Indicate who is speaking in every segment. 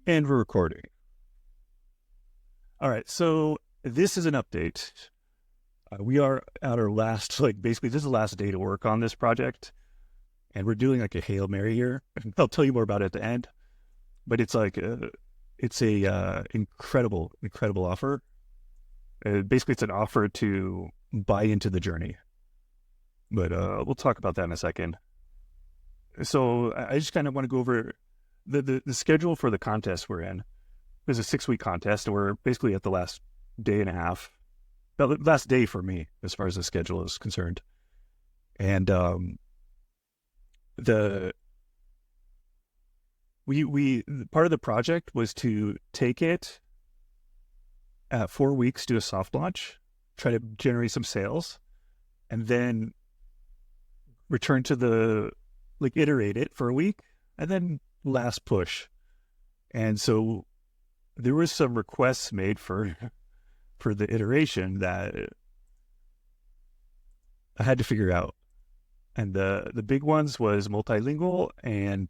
Speaker 1: And we're recording. All right, so this is an update. We are at our last, basically, this is the last day to work on this project, and we're doing like a Hail Mary here. I'll tell you more about it at the end, but it's a incredible, incredible offer. Basically, it's an offer to buy into the journey, but we'll talk about that in a second. So I just kind of want to go over the schedule for the contest we're in. It's a 6-week contest, and we're basically at the last day and a half. The last day for me, as far as the schedule is concerned. And the we part of the project was to take it at 4 weeks, do a soft launch, try to generate some sales, and then return to iterate it for a week, and then last push. And so there was some requests made for the iteration that I had to figure out. And the big ones was multilingual and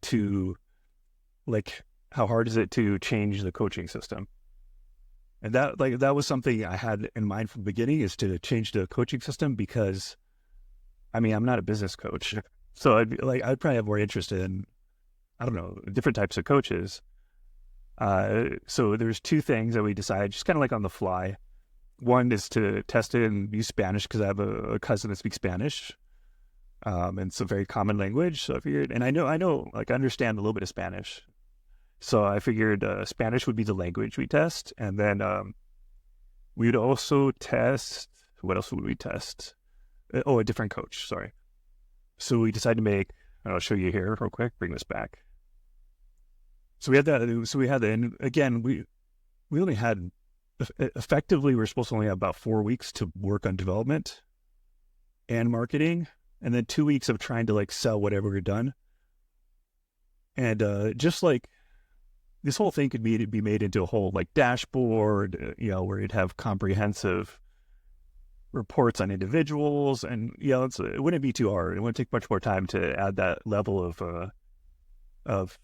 Speaker 1: how hard is it to change the coaching system? And that was something I had in mind from the beginning, is to change the coaching system, because I'm not a business coach. So I'd probably have more interest in, I don't know, different types of coaches. So there's 2 things that we decided, just kind of like on the fly. One is to test it and use Spanish, because I have a cousin that speaks Spanish. And it's a very common language. So I figured, and I know, I understand a little bit of Spanish. So I figured Spanish would be the language we test. And then we would also test, what else would we test? A different coach, sorry. So we decided to make, I'll show you here real quick, bring this back. So we had that, and again, we only had, effectively, we're supposed to only have about 4 weeks to work on development and marketing, and then 2 weeks of trying to sell whatever we're done. And just this whole thing could be made into a whole dashboard, where you'd have comprehensive reports on individuals, and it wouldn't be too hard. It wouldn't take much more time to add that level of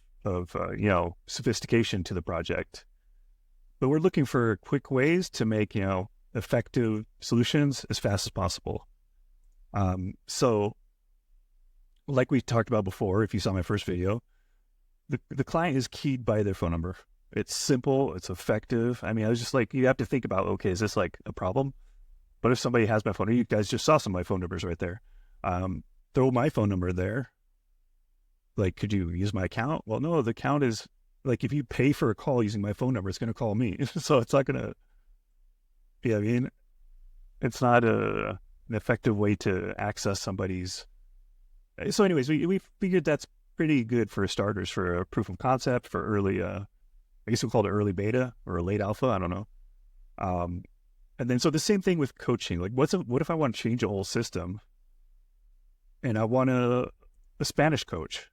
Speaker 1: sophistication to the project. But we're looking for quick ways to make effective solutions as fast as possible. So like we talked about before, if you saw my first video, the client is keyed by their phone number. It's simple, it's effective. I was just you have to think about, okay, is this a problem? But if somebody has my phone, you guys just saw some of my phone numbers right there. Throw my phone number there. Could you use my account? Well, no, the account is, if you pay for a call using my phone number, it's going to call me. So it's not going to, it's not an effective way to access somebody's. So anyways, we figured that's pretty good for starters, for a proof of concept, for early, I guess we'll call it early beta or a late alpha. I don't know. And then, so the same thing with coaching. What if I want to change a whole system and I want a Spanish coach?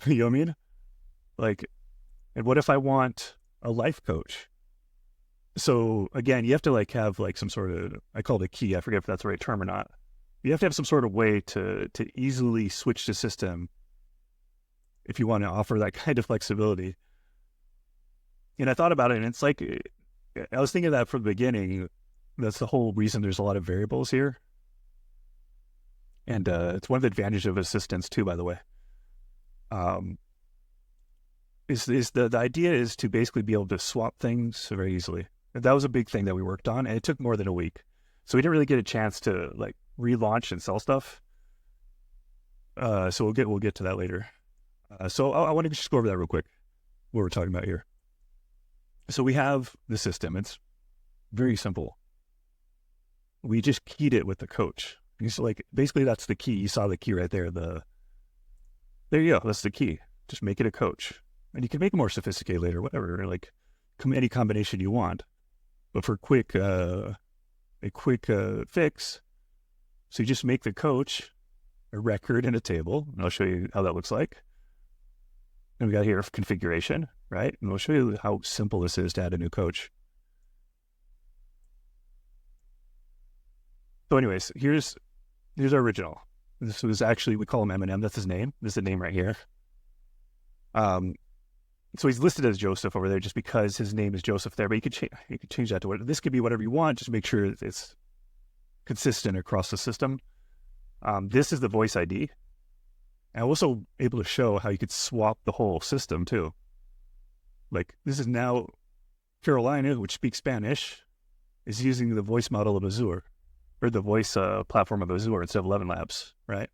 Speaker 1: You know what I mean? And what if I want a life coach? So again, you have to have some sort of, I call it a key. I forget if that's the right term or not. You have to have some sort of way to easily switch the system if you want to offer that kind of flexibility. And I thought about it, and it's I was thinking of that from the beginning. That's the whole reason there's a lot of variables here. And it's one of the advantages of assistance too, by the way. The idea is to basically be able to swap things very easily. And that was a big thing that we worked on, and it took more than a week. So we didn't really get a chance to relaunch and sell stuff. So we'll get to that later. So I want to just go over that real quick, what we're talking about here. So we have the system. It's very simple. We just keyed it with the coach. So basically that's the key. You saw the key right there. There you go. That's the key. Just make it a coach. And you can make it more sophisticated later, whatever, any combination you want. But for a quick fix, so you just make the coach a record in a table, and I'll show you how that looks like. And we got here configuration, right? And we'll show you how simple this is to add a new coach. So anyways, here's our original. This was actually, we call him Eminem. That's his name. This is the name right here. So he's listed as Joseph over there just because his name is Joseph there, but you could change that to what, this could be whatever you want, just make sure it's consistent across the system. This is the voice ID. And I'm also able to show how you could swap the whole system too. Like this is now Carolina, which speaks Spanish, is using the voice model of Azure, or the voice platform of Azure instead of 11 Labs, right?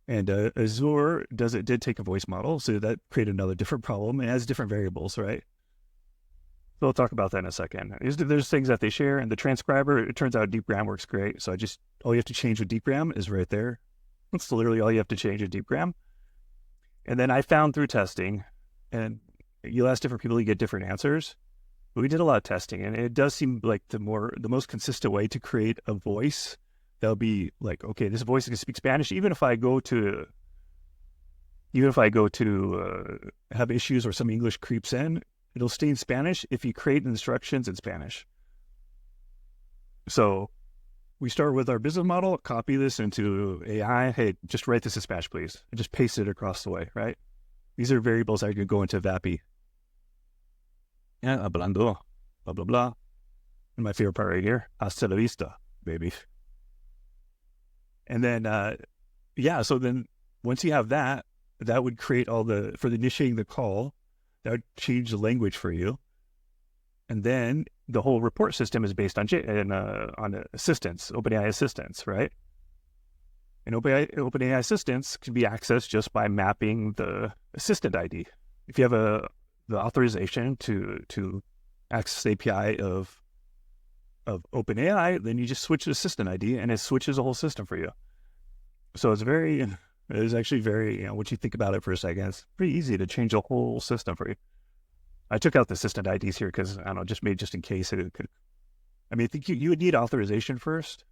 Speaker 1: And Azure did take a voice model, so that created another different problem. It has different variables, right? So we'll talk about that in a second. There's things that they share, and the transcriber, it turns out DeepGram works great. So all you have to change with DeepGram is right there. That's literally all you have to change with DeepGram. And then I found through testing, and you'll ask different people, you get different answers. But we did a lot of testing, and it does seem like the most consistent way to create a voice that'll be like, okay, this voice can speak Spanish. Even if I go to have issues or some English creeps in, it'll stay in Spanish if you create instructions in Spanish. So we start with our business model, copy this into AI. Hey, just write this in Spanish, please. And just paste it across the way, right? These are variables that could go into VAPI. Yeah, hablando, blah, blah, blah. And my favorite part right here, hasta la vista, baby. And then, so then once you have that, that would create for the initiating the call, that would change the language for you. And then the whole report system is based on assistance, OpenAI assistance, right? And OpenAI assistance can be accessed just by mapping the assistant ID. If you have the authorization to access the API of OpenAI, then you just switch the assistant ID and it switches the whole system for you. So it's actually very, what you think about it for a second, it's pretty easy to change the whole system for you. I took out the assistant IDs here because, I don't know, just in case it could. I mean, I think you would need authorization first,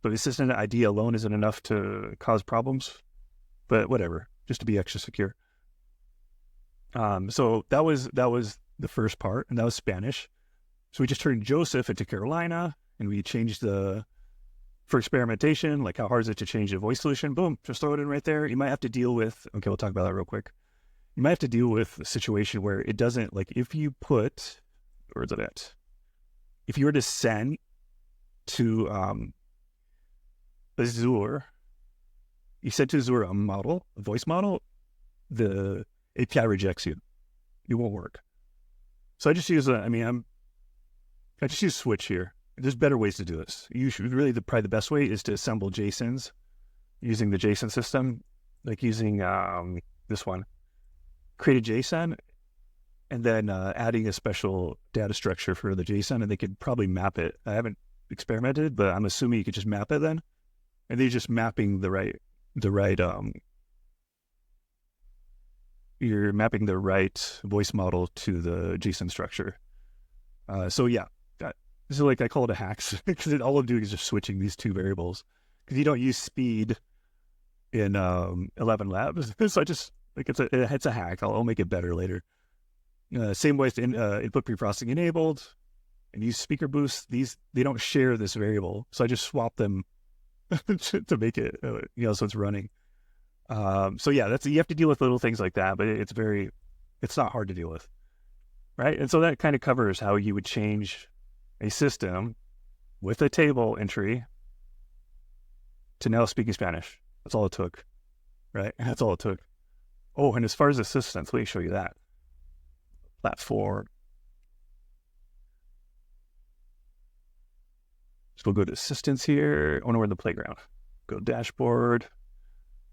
Speaker 1: but the assistant ID alone isn't enough to cause problems, but whatever, just to be extra secure. So that was the first part, and that was Spanish. So we just turned Joseph into Carolina, and we changed for experimentation, like how hard is it to change the voice solution? Boom, just throw it in right there. You might have to deal with, okay, we'll talk about that real quick. You might have to deal with a situation where it doesn't, like if you put, where is it at? If you were to send to Azure, you send to Azure a voice model, the API rejects you. It won't work. So I just use I just use switch here. There's better ways to do this. Probably the best way is to assemble JSONs using the JSON system, like using this one. Create a JSON and then adding a special data structure for the JSON, and they could probably map it. I haven't experimented, but I'm assuming you could just map it then. And they're just mapping you're mapping the right voice model to the JSON structure. So yeah, this is like, I call it a hacks because all I'm doing is just switching these two variables because you don't use speed in 11 Labs. So I just, like, it's a hack. I'll make it better later. Same way to input preprocessing enabled and use speaker boost. They don't share this variable. So I just swap them to make it, so it's running. So yeah, you have to deal with little things like that, but it's not hard to deal with. Right. And so that kind of covers how you would change a system with a table entry to now speaking Spanish. That's all it took. Right. That's all it took. Oh, and as far as assistance, let me show you that. Platform. So we'll go to assistance here. Oh no, we're in the playground. Go to dashboard,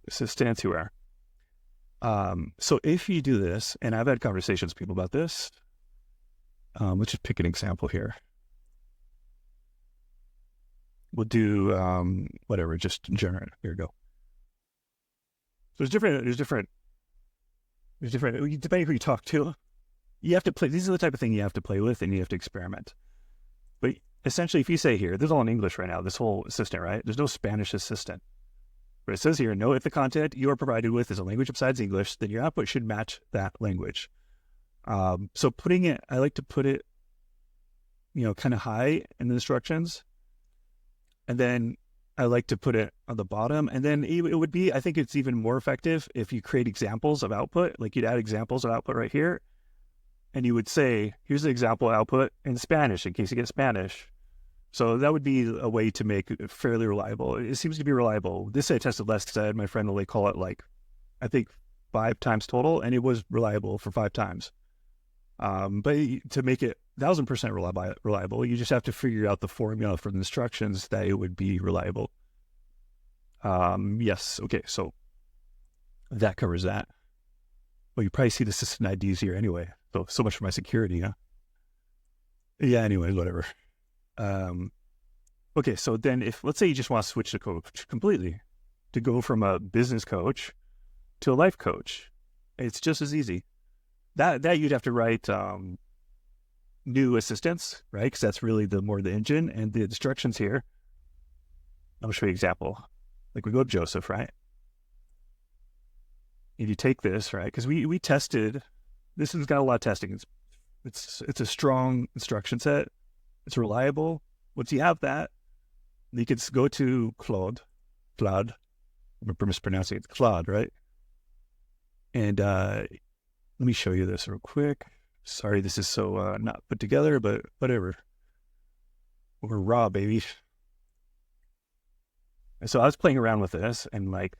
Speaker 1: assistance, here we are. So if you do this, and I've had conversations with people about this, let's just pick an example here. We'll do whatever, just generate. Here we go. So there's different, depending who you talk to, you have to play. These are the type of thing you have to play with and you have to experiment. But essentially, if you say here, this is all in English right now, this whole assistant, right? There's no Spanish assistant. But it says here, no, if the content you are provided with is a language besides English, then your output should match that language. So I like to put it, kind of high in the instructions. And then I like to put it on the bottom, and then it would be, I think it's even more effective if you create examples of output. Like you'd add examples of output right here, and you would say, here's the example output in Spanish in case you get Spanish. So that would be a way to make it fairly reliable. It seems to be reliable. This I tested less because I had my friend only call it like, I think 5 times total, and it was reliable for 5 times. But to make it 1,000% reliable, you just have to figure out the formula for the instructions that it would be reliable. Yes, okay, so that covers that. Well, you probably see the system IDs here anyway. So much for my security, huh? Yeah, anyway, whatever. Okay, so then if, let's say you just want to switch the coach completely, to go from a business coach to a life coach, it's just as easy. That you'd have to write new assistants, right? Because that's really the engine, and the instructions here. I'll show you an example. Like we go to Joseph, right? If you take this, right? Because we tested, this has got a lot of testing. It's a strong instruction set. It's reliable. Once you have that, you can go to Claude, I'm mispronouncing it, Claude, right? And let me show you this real quick. Sorry, this is so not put together, but whatever. We're raw, baby. And so I was playing around with this, and like,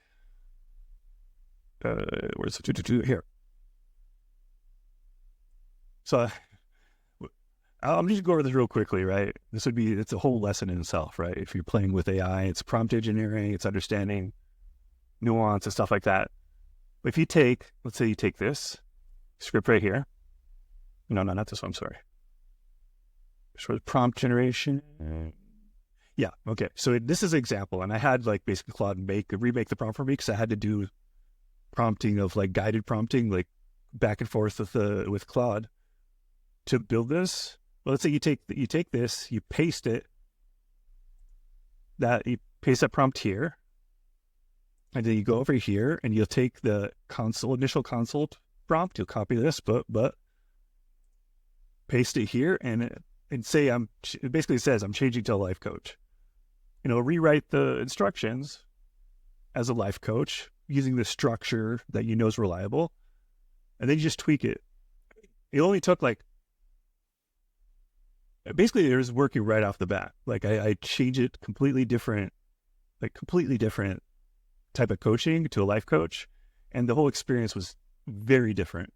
Speaker 1: where's the here? So I'm just going to go over this real quickly, right? It's a whole lesson in itself, right? If you're playing with AI, it's prompt engineering, it's understanding nuance and stuff like that. But if you take, let's say you take this script right here. No, not this one, sorry. For prompt generation. Yeah, okay. So this is an example, and I had like basically Claude remake the prompt for me because I had to do prompting of like guided prompting, like back and forth with Claude to build this. Well, let's say you take this, you paste it, you paste that prompt here, and then you go over here and you'll take the initial console prompt, you'll copy this, but paste it here and say it basically says I'm changing to a life coach. Rewrite the instructions as a life coach using the structure that you know is reliable, and then you just tweak it. It only took basically it was working right off the bat. Like I changed it completely different type of coaching to a life coach, and the whole experience was very different.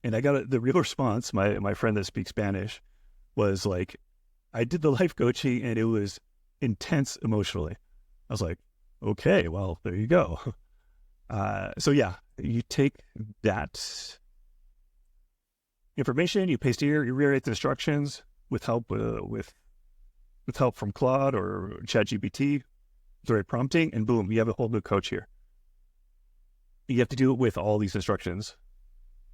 Speaker 1: And I got the real response. My friend that speaks Spanish was like, I did the life coaching and it was intense emotionally. I was like, okay, well, there you go. So yeah, you take that information, you paste it here, you rewrite the instructions with help from Claude or ChatGPT, the right prompting, and boom, you have a whole new coach here. You have to do it with all these instructions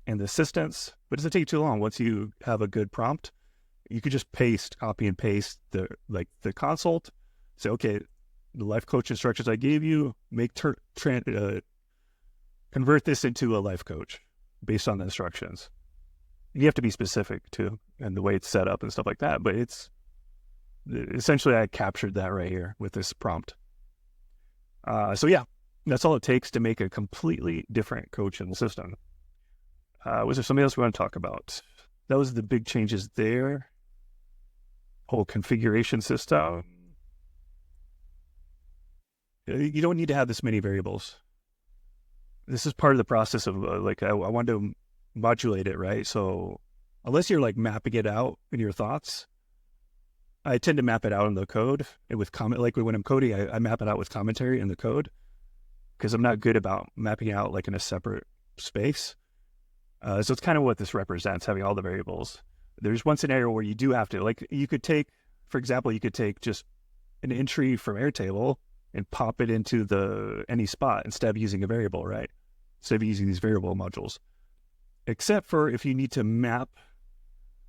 Speaker 1: and the assistants, but it doesn't take too long. Once you have a good prompt, you could just copy and paste the consult, say, okay, the life coach instructions I gave you, convert this into a life coach based on the instructions. You have to be specific too, and the way it's set up and stuff like that, but it's essentially I captured that right here with this prompt. So yeah, that's all it takes to make a completely different coach in the system. Was there something else we want to talk about? That was the big changes there. Whole configuration system. You don't need to have this many variables. This is part of the process of I want to modulate it, right? So unless you're like mapping it out in your thoughts, I tend to map it out in the code and with comment. Like when I'm coding, I map it out with commentary in the code because I'm not good about mapping out like in a separate space. So it's kind of what this represents, having all the variables. There's one scenario where you do have to, you could take, for example, just an entry from Airtable and pop it into any spot instead of using a variable, right? Instead of using these variable modules. Except for if you need to map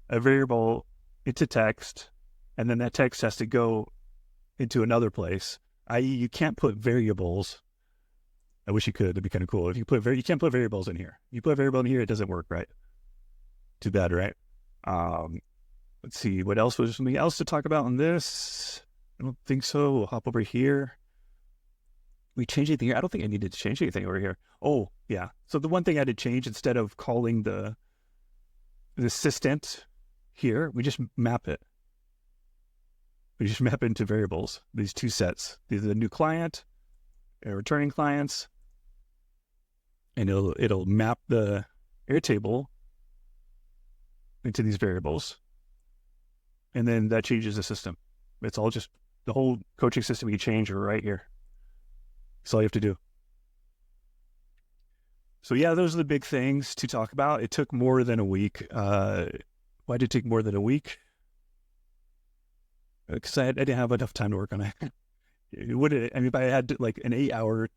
Speaker 1: a variable into text, and then that text has to go into another place, i.e. you can't put variables. I wish you could. It'd be kind of cool. If you can't put variables in here. You put a variable in here, it doesn't work, right? Too bad, right? Let's see. What else was something else to talk about on this? I don't think so. We'll hop over here. We changed anything here? I don't think I needed to change anything over here. Oh, yeah. So the one thing I did change, instead of calling the assistant here, we just map it. We just map into variables, these two sets. These are the new client and returning clients. And it'll map the Airtable into these variables. And then that changes the system. It's all just the whole coaching system you change right here. That's all you have to do. So yeah, those are the big things to talk about. It took more than a week. Why did it take more than a week? Because I didn't have enough time to work on it. If I had like an 8-hour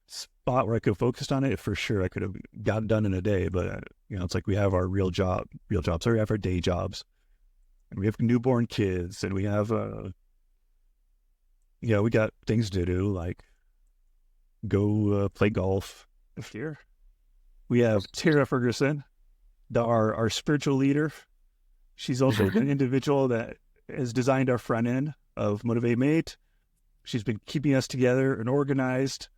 Speaker 1: spot where I could have focused on it, for sure I could have gotten done in a day. But it's like we have our real jobs, or we have our day jobs, and we have newborn kids, and we have we got things to do, like go play golf. Here we have Tara Ferguson, our spiritual leader. She's also an individual that has designed our front end of Motivate Mate. She's been keeping us together and organized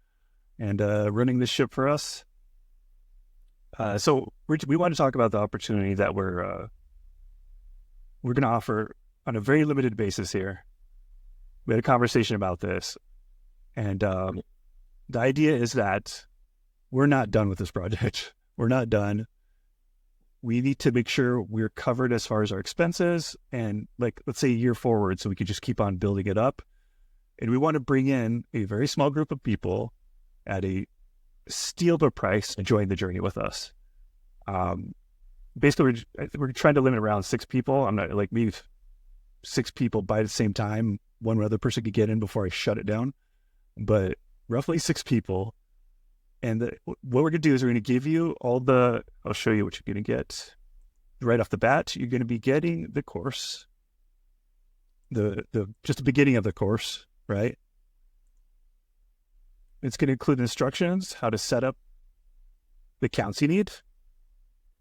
Speaker 1: and running the ship for us. So we want to talk about the opportunity that we're going to offer on a very limited basis here. We had a conversation about this, and the idea is that we're not done with this project. We're not done. We need to make sure we're covered as far as our expenses, and like, let's say a year forward, so we can just keep on building it up. And we want to bring in a very small group of people at a steal the price to join the journey with us. Basically, we're trying to limit around 6 people. I'm not like maybe 6 people by the same time. One other person could get in before I shut it down, but roughly 6 people. And what we're going to do is we're going to give you I'll show you what you're going to get right off the bat. You're going to be getting the course, just the beginning of the course, right? It's going to include instructions, how to set up the accounts you need.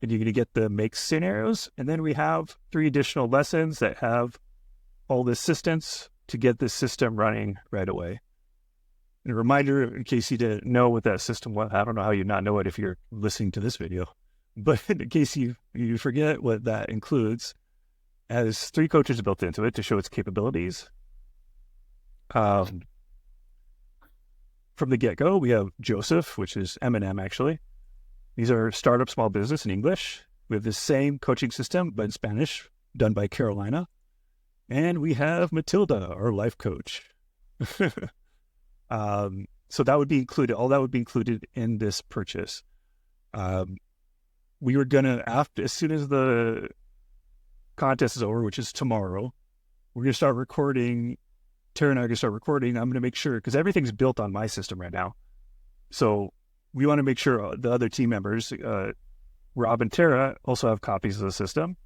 Speaker 1: And you're going to get the make scenarios. And then we have 3 additional lessons that have all the assistance to get this system running right away. And a reminder, in case you didn't know what that system was, I don't know how you not know it if you're listening to this video, but in case you forget what that includes, it has 3 coaches built into it to show its capabilities. From the get-go, we have Joseph, which is M&M actually. These are startup small business in English. We have the same coaching system, but in Spanish, done by Carolina. And we have Matilda, our life coach. So that would be included. All that would be included in this purchase. We were gonna, as soon as the contest is over, which is tomorrow, we're gonna start recording. Tara and I are gonna start recording. I'm gonna make sure, because everything's built on my system right now. So we want to make sure the other team members, Rob and Tara, also have copies of the system.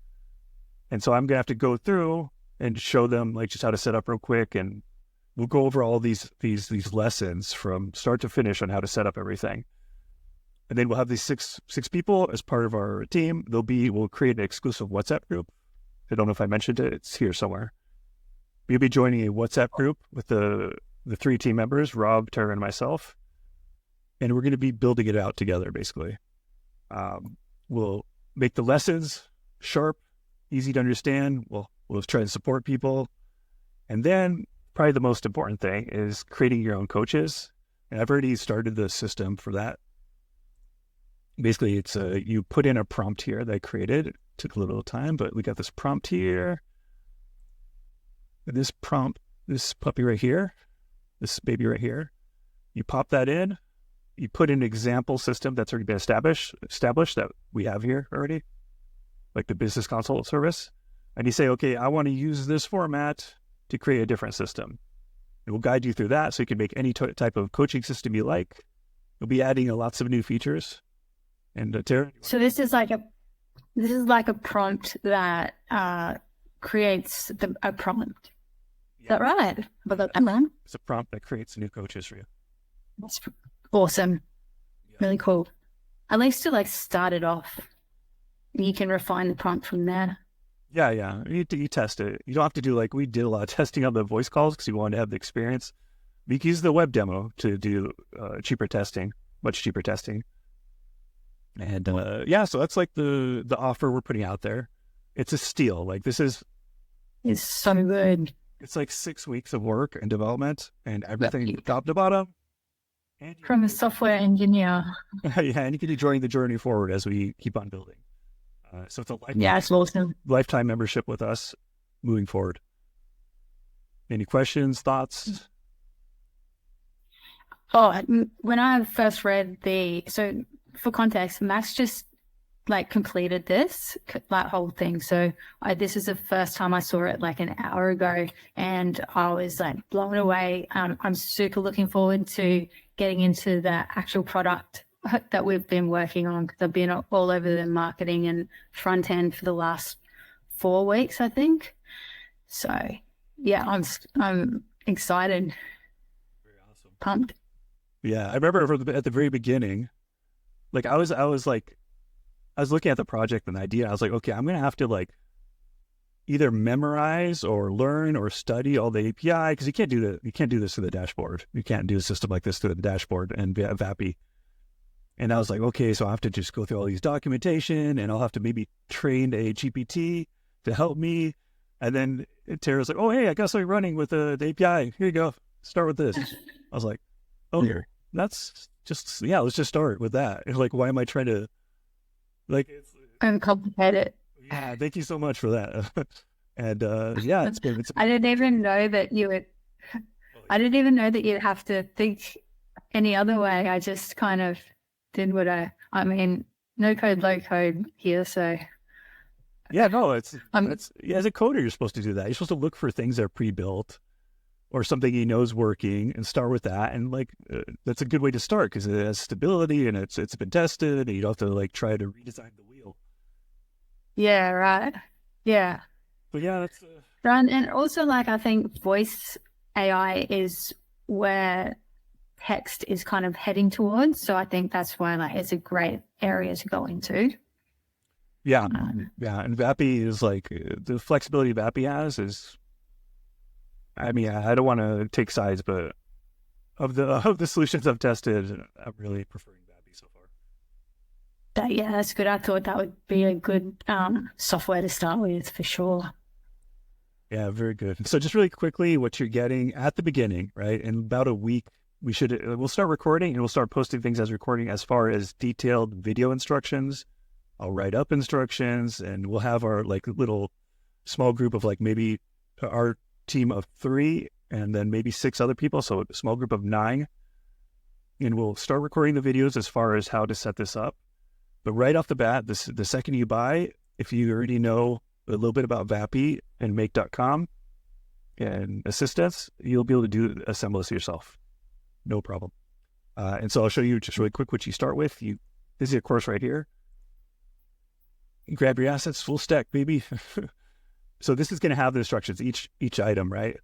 Speaker 1: And so I'm gonna have to go through and show them like just how to set up real quick, and we'll go over all these lessons from start to finish on how to set up everything. And then we'll have these six people as part of our team. We'll create an exclusive WhatsApp group. I don't know if I mentioned it. It's here somewhere. We'll be joining a WhatsApp group with the 3 team members, Rob, Tara, and myself. And we're going to be building it out together, basically. We'll make the lessons sharp, easy to understand. We'll try to support people. And then probably the most important thing is creating your own coaches. And I've already started the system for that. Basically, it's you put in a prompt here that I created. It took a little time, but we got this prompt here. And this puppy right here, this baby right here, you pop that in. You put in an example system that's already been established that we have here already, like the business consult service. And you say, okay, I want to use this format to create a different system. It will guide you through that so you can make any type of coaching system you like. We'll be adding lots of new features. And Tara?
Speaker 2: So this is like a prompt that creates a prompt. Yeah. Is that right?
Speaker 1: It's a prompt that creates new coaches for you.
Speaker 2: That's awesome. Yeah. Really cool. At least to like start it off, you can refine the prompt from there.
Speaker 1: Yeah. You test it. You don't have to do like we did a lot of testing on the voice calls because we wanted to have the experience. We can use the web demo to do cheaper testing, much cheaper testing. And yeah, so that's like the offer we're putting out there. It's a steal. Like this is
Speaker 2: It's so good.
Speaker 1: it's like 6 weeks of work and development and everything top to bottom. And
Speaker 2: From a software engineer.
Speaker 1: yeah, and you can join the journey forward as we keep on building. So it's a
Speaker 2: Yeah, it's awesome.
Speaker 1: lifetime membership with us moving forward. Any questions, thoughts?
Speaker 2: Oh, when I first read so for context, Max just like completed that whole thing. So this is the first time I saw it like an hour ago, and I was like blown away. I'm super looking forward to getting into the actual product that we've been working on, because I've been all over the marketing and front end for the last 4 weeks, I think. So yeah, I'm excited.
Speaker 1: Very awesome.
Speaker 2: Pumped.
Speaker 1: Yeah, I remember at the very beginning, like I was looking at the project and the idea. I was like, okay, I'm gonna have to like either memorize or learn or study all the API, because you can't do this through the dashboard. You can't do a system like this through the dashboard and VAPI. And I was like, okay, so I have to just go through all these documentation, and I'll have to maybe train a GPT to help me. And then Tara's like, oh, hey, I got something running with the API. Here you go. Start with this. I was like, oh, that's just, yeah, let's just start with that. And like, why am I trying to, like, it's
Speaker 2: Uncomplicated.
Speaker 1: yeah, thank you so much for that. And yeah, it's been
Speaker 2: I didn't even know that you'd have to think any other way. I just kind of did I mean, no code, low code here. So
Speaker 1: yeah, no, it's yeah, as a coder, you're supposed to do that. You're supposed to look for things that are pre-built or something you know is working and start with that. And like, that's a good way to start because it has stability and it's been tested, and you don't have to like try to redesign the wheel.
Speaker 2: yeah, right. Yeah.
Speaker 1: But yeah, that's
Speaker 2: Right. And also, like, I think voice AI is where text is kind of heading towards. So I think that's why like it's a great area to go into.
Speaker 1: yeah, yeah. And VAPI is like the flexibility VAPI has is, I mean, I don't want to take sides, but of the solutions I've tested, I'm really preferring VAPI so far.
Speaker 2: Yeah, that's good. I thought that would be a good software to start with for sure.
Speaker 1: Yeah, very good. So just really quickly, what you're getting at the beginning, right? In about a week, we'll start recording, and we'll start posting things as recording as far as detailed video instructions. I'll write up instructions, and we'll have our like little small group of like maybe our team of 3 and then maybe 6 other people. So a small group of 9, and we'll start recording the videos as far as how to set this up. But right off the bat, the second you buy, if you already know a little bit about VAPI and make.com and assistance, you'll be able to assemble this yourself. No problem. And so I'll show you just really quick what you start with. This is a course right here. You grab your assets, full stack, baby. So this is going to have the instructions, each item, right?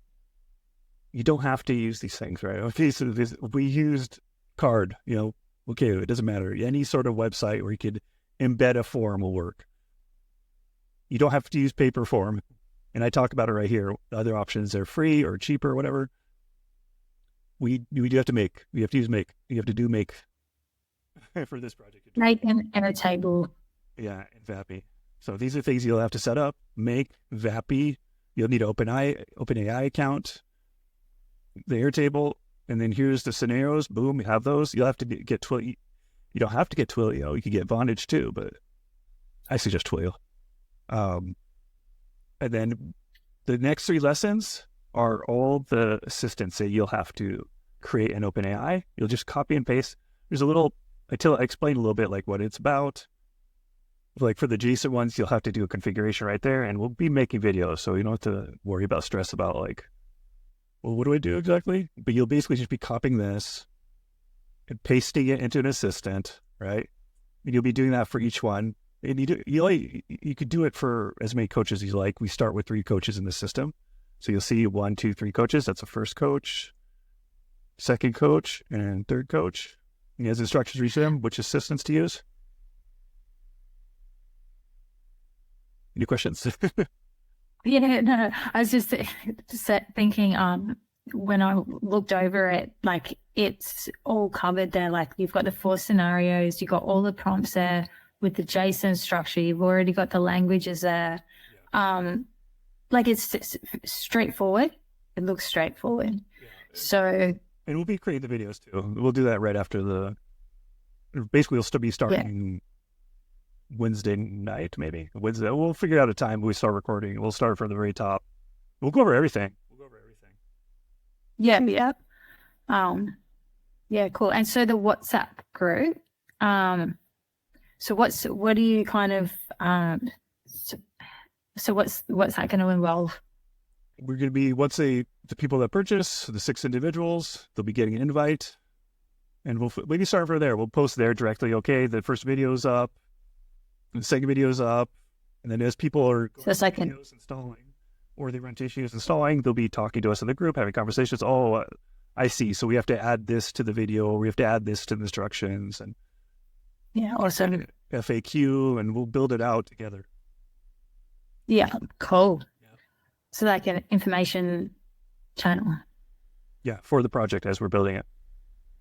Speaker 1: You don't have to use these things, right? Okay, so we used Card, okay, it doesn't matter. Any sort of website where you could embed a form will work. You don't have to use paper form. And I talk about it right here. The other options are free or cheaper or whatever. We do have to make. We have to use make. You have to do make for this project.
Speaker 2: Make and a table.
Speaker 1: Yeah, and VAPI. So these are things you'll have to set up. Make, VAPI. You'll need an OpenAI account, the Airtable, and then here's the scenarios. Boom, you have those. You'll have to get Twilio. You don't have to get Twilio. You can get Vonage too, but I suggest Twilio. And then the next 3 lessons are all the assistants that you'll have to create in OpenAI. You'll just copy and paste. There's I explain a little bit like what it's about. Like for the JSON ones, you'll have to do a configuration right there, and we'll be making videos, so you don't have to worry about stress about like, well, what do I do exactly? But you'll basically just be copying this and pasting it into an assistant, right? And you'll be doing that for each one. And you could do it for as many coaches as you like. We start with 3 coaches in the system. So you'll see 1, 2, 3 coaches. That's the first coach, second coach, and third coach. He has instructions for each of them, which assistants to use. Any questions?
Speaker 2: Yeah, no, I was just thinking, when I looked over it, like it's all covered there. Like you've got the 4 scenarios, you've got all the prompts there with the JSON structure, you've already got the languages there. Like it's straightforward. It looks straightforward.
Speaker 1: Yeah.
Speaker 2: So,
Speaker 1: And we'll be creating the videos too. We'll do that right after basically we'll still be starting Wednesday night, maybe. Wednesday. We'll figure out a time when we start recording. We'll start from the very top. We'll go over everything.
Speaker 2: Yeah. Yeah, cool. And so the WhatsApp group, so what do you kind of, so what's that going to involve?
Speaker 1: We're going to be, the people that purchase, the 6 individuals, they'll be getting an invite, and we'll maybe start from there. We'll post there directly. Okay, the first video's up, the second video's up, and then as people are installing, or they run issues installing, they'll be talking to us in the group, having conversations. Oh, I see. So we have to add this to the video. We have to add this to the instructions, and
Speaker 2: awesome.
Speaker 1: FAQ, and we'll build it out together.
Speaker 2: Yeah, cool. So like an information channel.
Speaker 1: Yeah, for the project as we're building it.